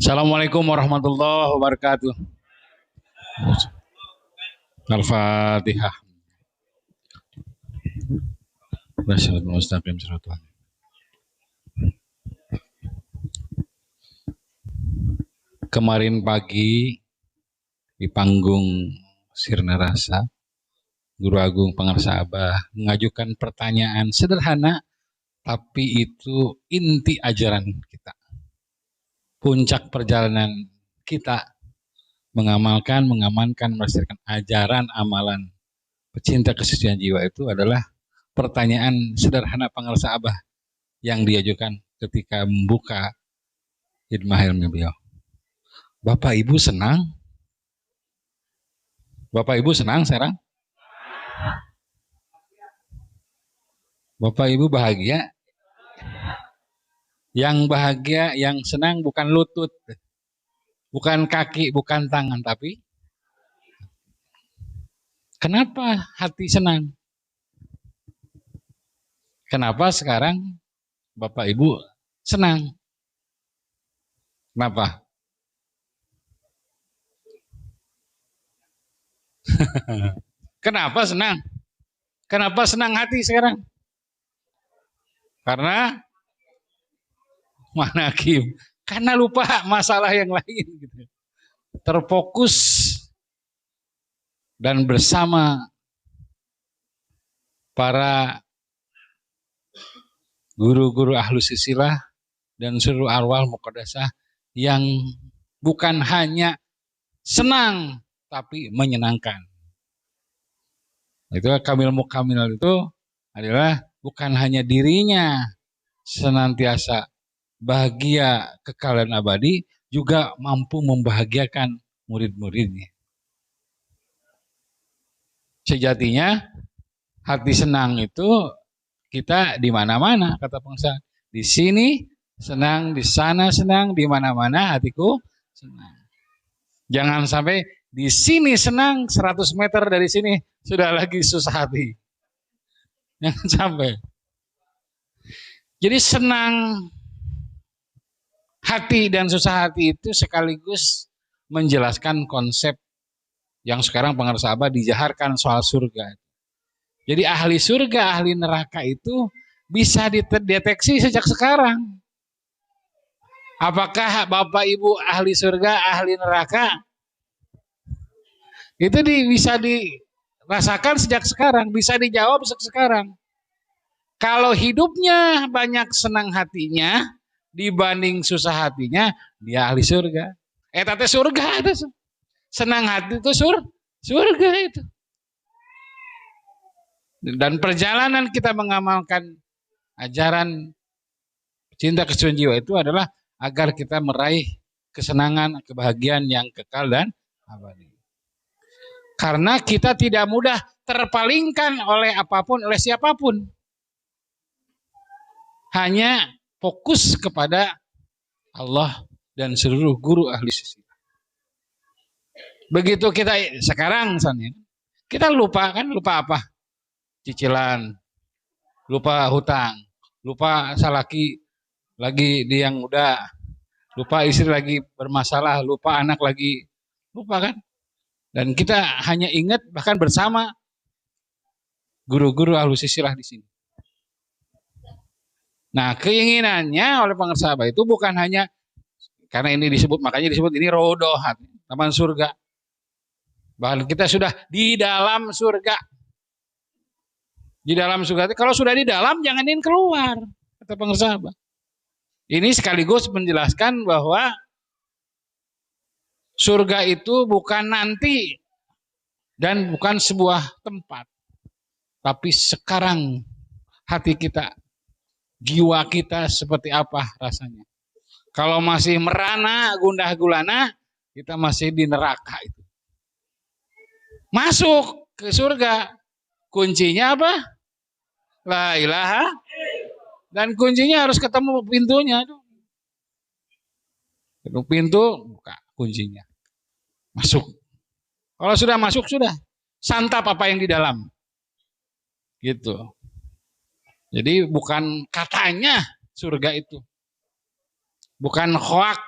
Assalamualaikum warahmatullahi wabarakatuh. Al-Fatihah. Kemarin pagi di panggung Sirna Rasa, Guru Agung Pangarsa Abah mengajukan pertanyaan sederhana, tapi itu inti ajaran kita. Puncak perjalanan kita mengamankan, melestarikan ajaran amalan pecinta kesucian jiwa itu adalah pertanyaan sederhana Pangarsa Abah yang diajukan ketika membuka Hidmah Ilmi beliau. Bapak Ibu senang? Bapak Ibu senang sekarang? Bapak Ibu bahagia? Yang bahagia, yang senang bukan lutut, bukan kaki, bukan tangan, tapi kenapa hati senang? Kenapa sekarang Bapak Ibu senang? Kenapa? Kenapa senang? Kenapa senang hati sekarang? Karena manakim. Karena lupa masalah yang lain. Gitu. Terfokus dan bersama para guru-guru ahlus silsilah dan seluruh arwah muqaddasah yang bukan hanya senang tapi menyenangkan. Itu kamil mukamil itu adalah bukan hanya dirinya senantiasa bahagia kekal dan abadi, juga mampu membahagiakan murid-muridnya. Sejatinya hati senang itu kita di mana-mana, kata Pengsa. Di sini senang, di sana senang, di mana-mana hatiku senang. Jangan sampai di sini senang, 100 meter dari sini sudah lagi susah hati. Jangan sampai. Jadi senang hati dan susah hati itu sekaligus menjelaskan konsep yang sekarang Pangarsa Abah dijaharkan soal surga. Jadi ahli surga, ahli neraka itu bisa dideteksi sejak sekarang. Apakah Bapak Ibu ahli surga, ahli neraka? Itu bisa dirasakan sejak sekarang, bisa dijawab sejak sekarang. Kalau hidupnya banyak senang hatinya dibanding susah hatinya, dia ahli surga. Tante surga itu. Senang hati itu surga itu. Dan perjalanan kita mengamalkan ajaran cinta kesucian jiwa itu adalah agar kita meraih kesenangan, kebahagiaan yang kekal dan abadi. Karena kita tidak mudah terpalingkan oleh apapun, oleh siapapun. Hanya fokus kepada Allah dan seluruh guru ahli silsilah. Begitu kita sekarang misalnya, kita lupa apa? Cicilan, lupa hutang, lupa salaki lagi di yang udah, lupa istri lagi bermasalah, lupa anak lagi, lupa kan? Dan kita hanya ingat bahkan bersama guru-guru ahlus silsilah di sini. Nah, keinginannya oleh Pangarsa Abah itu bukan hanya karena ini disebut, makanya disebut ini rodohat, taman surga. Bahkan kita sudah di dalam surga. Di dalam surga. Kalau sudah di dalam, jangan ingin keluar, kata Pangarsa Abah. Ini sekaligus menjelaskan bahwa surga itu bukan nanti dan bukan sebuah tempat, tapi sekarang hati kita, jiwa kita seperti apa rasanya. Kalau masih merana, gundah gulana, kita masih di neraka itu. Masuk ke surga, kuncinya apa? La ilaha. Dan kuncinya harus ketemu pintunya. Pintu, buka kuncinya. Masuk. Kalau sudah masuk, sudah. Santap apa yang di dalam. Gitu. Jadi bukan katanya surga itu. Bukan hoak.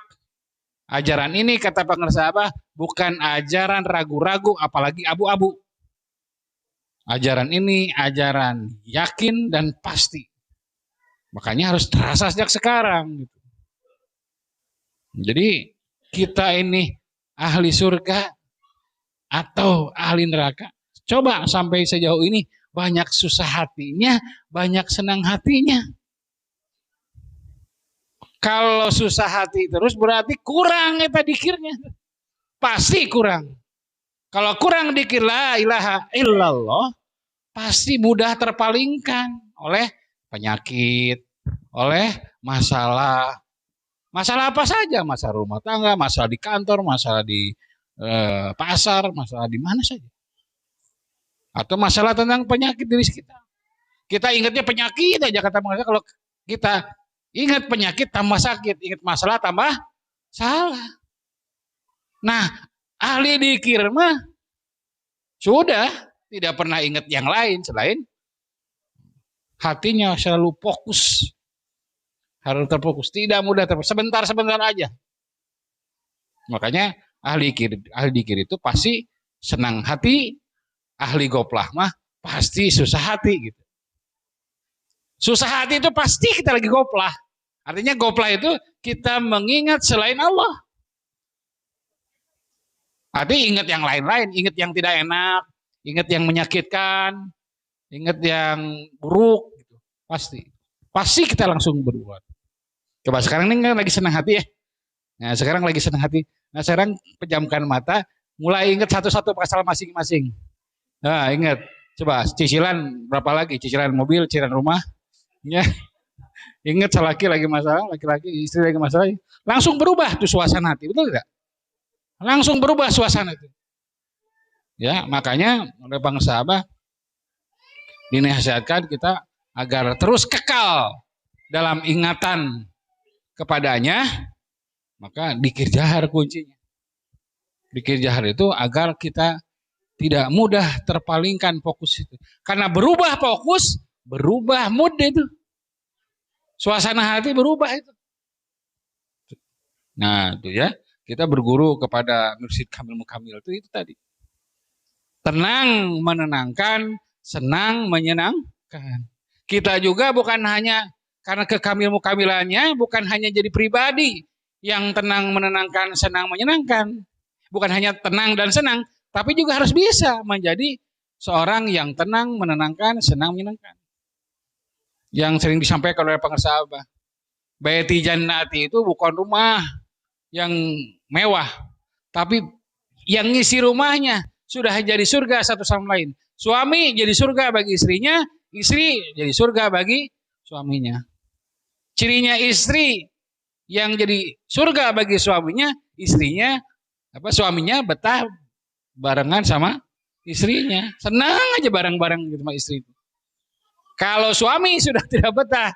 Ajaran ini kata pengarsa apa? Bukan ajaran ragu-ragu apalagi abu-abu. Ajaran ini ajaran yakin dan pasti. Makanya harus terasa sejak sekarang. Jadi kita ini ahli surga atau ahli neraka. Coba sampai sejauh ini banyak susah hatinya, banyak senang hatinya. Kalau susah hati terus berarti kurang eta dikirnya. Pasti kurang. Kalau kurang dikir la ilaha illallah, pasti mudah terpalingkan oleh penyakit, oleh masalah. Masalah apa saja, masalah rumah tangga, masalah di kantor, masalah di pasar, masalah di mana saja. Atau masalah tentang penyakit diri kita. Kita ingatnya penyakit aja kata Bang. Kalau kita ingat penyakit tambah sakit, ingat masalah tambah salah. Nah, ahli dzikir mah sudah tidak pernah ingat yang lain selain hatinya selalu fokus. Harus terfokus, tidak mudah terfokus, sebentar-sebentar aja. Makanya ahli dzikir itu pasti senang hati, ahli goplah mah pasti susah hati gitu. Susah hati itu pasti kita lagi goplah. Artinya goplah itu kita mengingat selain Allah. Artinya ingat yang lain-lain, ingat yang tidak enak, ingat yang menyakitkan, ingat yang buruk gitu. Pasti kita langsung berbuat. Coba sekarang ini kan lagi senang hati ya. Nah sekarang lagi senang hati. Nah sekarang pejamkan mata, mulai ingat satu-satu masalah masing-masing. Nah ingat, coba cicilan berapa lagi? Cicilan mobil, cicilan rumah. Ya. Ingat laki lagi masalah, laki-laki istri lagi masalah. Langsung berubah tuh suasana hati, betul tidak? Langsung berubah suasana itu. Ya makanya oleh bangsa Abah dinasihatkan kita agar terus kekal dalam ingatan kepadanya, maka dzikir jahar kuncinya. Dzikir jahar itu agar kita tidak mudah terpalingkan fokus itu. Karena berubah fokus, berubah mood itu. Suasana hati berubah itu. Nah, itu ya. Kita berguru kepada Mursyid Kamil Mukamil itu tadi. Tenang menenangkan, senang menyenangkan. Kita juga bukan hanya karena kekamil mukamilannya bukan hanya jadi pribadi yang tenang menenangkan, senang menyenangkan. Bukan hanya tenang dan senang, tapi juga harus bisa menjadi seorang yang tenang, menenangkan, senang, menyenangkan. Yang sering disampaikan oleh pengarsa Abah. Baiti jannati itu bukan rumah yang mewah, tapi yang ngisi rumahnya sudah jadi surga satu sama lain. Suami jadi surga bagi istrinya, istri jadi surga bagi suaminya. Cirinya istri yang jadi surga bagi suaminya, istrinya suaminya betah barengan sama istrinya. Senang aja bareng-bareng gitu sama istri. Kalau suami sudah tidak betah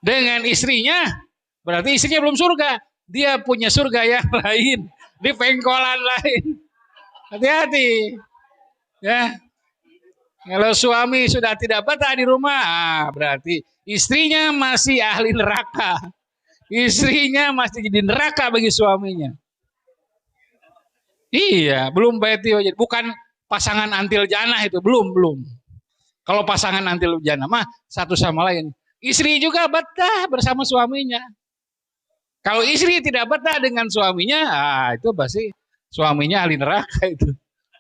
dengan istrinya, berarti istrinya belum surga. Dia punya surga yang lain, di pengkolan lain. Hati-hati. Ya. Kalau suami sudah tidak betah di rumah, berarti istrinya masih ahli neraka. Istrinya masih jadi neraka bagi suaminya. Iya, belum baiti bukan pasangan antil janah itu, belum. Kalau pasangan antil janah mah satu sama lain. Istri juga betah bersama suaminya. Kalau istri tidak betah dengan suaminya, itu pasti suaminya ahli neraka itu.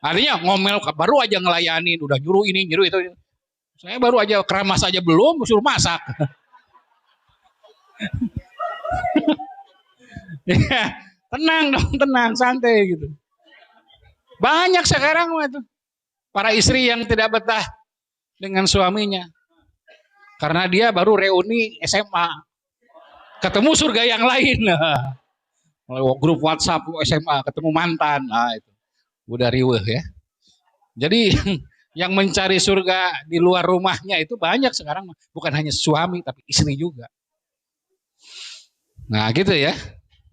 Artinya ngomel baru aja ngelayanin, udah nyuruh ini, nyuruh itu. Saya baru aja keramas aja belum, suruh masak. Ya, tenang dong, tenang, santai gitu. Banyak sekarang itu para istri yang tidak betah dengan suaminya. Karena dia baru reuni SMA. Ketemu surga yang lain. Grup WhatsApp SMA, ketemu mantan. Nah, itu. Udah riweuh ya. Jadi yang mencari surga di luar rumahnya itu banyak sekarang. Bukan hanya suami, tapi istri juga. Nah gitu ya.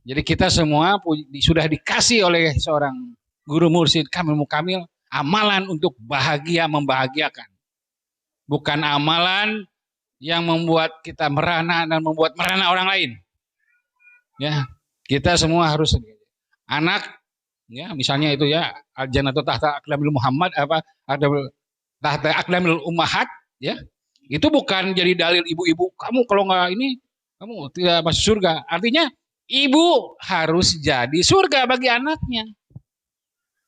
Jadi kita semua sudah dikasih oleh seorang guru mursyid Kamil Mukamil amalan untuk bahagia membahagiakan. Bukan amalan yang membuat kita merana dan membuat merana orang lain. Ya, Kita semua harus anak, ya misalnya itu ya al-jannatu tahta aqdamil Muhammad apa tahta aqdamil ummahat, ya itu bukan jadi dalil ibu-ibu kamu kalau nggak ini kamu tidak masuk surga. Artinya ibu harus jadi surga bagi anaknya.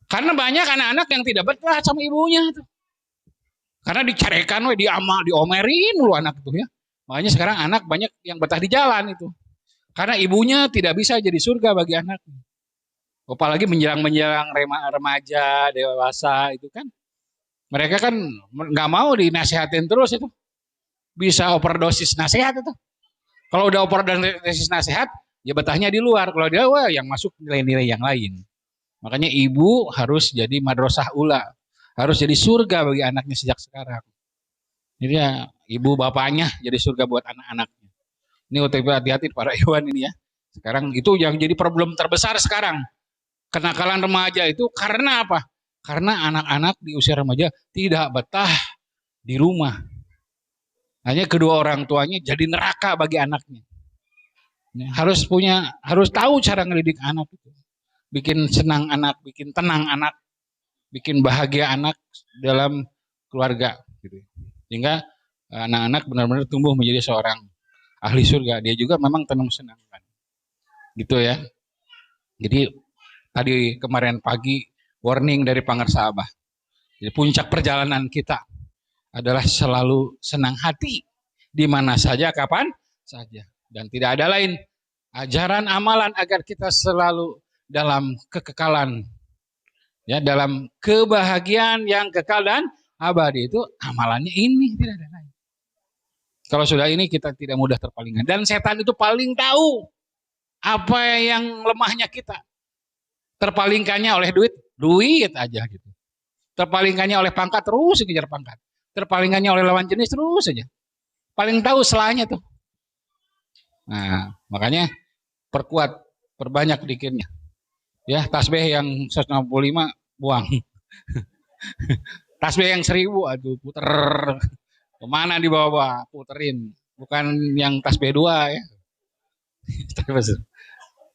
Karena banyak anak-anak yang tidak betah sama ibunya itu. Karena dicarekan, diomerin dulu anak itu ya. Makanya sekarang anak banyak yang betah di jalan itu. Karena ibunya tidak bisa jadi surga bagi anaknya. Apalagi menjelang-menjelang remaja, dewasa itu kan. Mereka kan nggak mau dinasehatin terus itu. Bisa overdosis nasihat itu. Kalau udah overdosis nasihat, ya betahnya di luar. Kalau dia yang masuk nilai-nilai yang lain. Makanya ibu harus jadi madrasah ula. Harus jadi surga bagi anaknya sejak sekarang. Jadi ya ibu bapaknya jadi surga buat anak-anaknya. Ini OTP hati-hati para Iwan ini ya. Sekarang itu yang jadi problem terbesar sekarang. Kenakalan remaja itu karena apa? Karena anak-anak di usia remaja tidak betah di rumah. Hanya kedua orang tuanya jadi neraka bagi anaknya. Harus tahu cara ngedidik anak itu. Bikin senang anak, bikin tenang anak, bikin bahagia anak dalam keluarga gitu. Sehingga anak-anak benar-benar tumbuh menjadi seorang ahli surga. Dia juga memang tenang senang kan. Gitu ya. Jadi tadi kemarin pagi warning dari Pangersabah. Jadi puncak perjalanan kita adalah selalu senang hati di mana saja kapan saja dan tidak ada lain ajaran amalan agar kita selalu dalam kekekalan ya dalam kebahagiaan yang kekal dan abadi itu amalannya ini tidak ada lain. Kalau sudah ini kita tidak mudah terpalingkan dan setan itu paling tahu apa yang lemahnya kita. Terpalingkannya oleh duit aja gitu. Terpalingkannya oleh pangkat terus kejar pangkat. Terpalingkannya oleh lawan jenis terus saja. Paling tahu selahnya tuh. Nah, makanya perbanyak dikirnya. Ya, tasbih yang 165 buang. Tasbih yang 1000 aduh puter. Kemana dibawa? Puterin. Bukan yang tasbih 2 ya.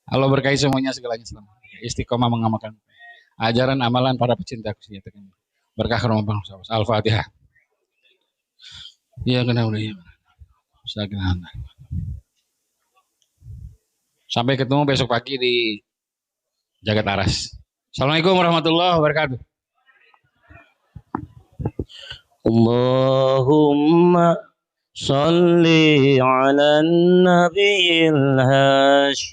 Allah berkahi semuanya segalanya selamat. Istiqomah mengamalkan ajaran amalan para pecinta kesejahteraan. Berkah Ramadan. Al-Fatihah. Ya kena udah ya. Sampai ketemu besok pagi di Jagat Aras. Assalamualaikum warahmatullahi wabarakatuh. Allahumma salli ala nabiyil hash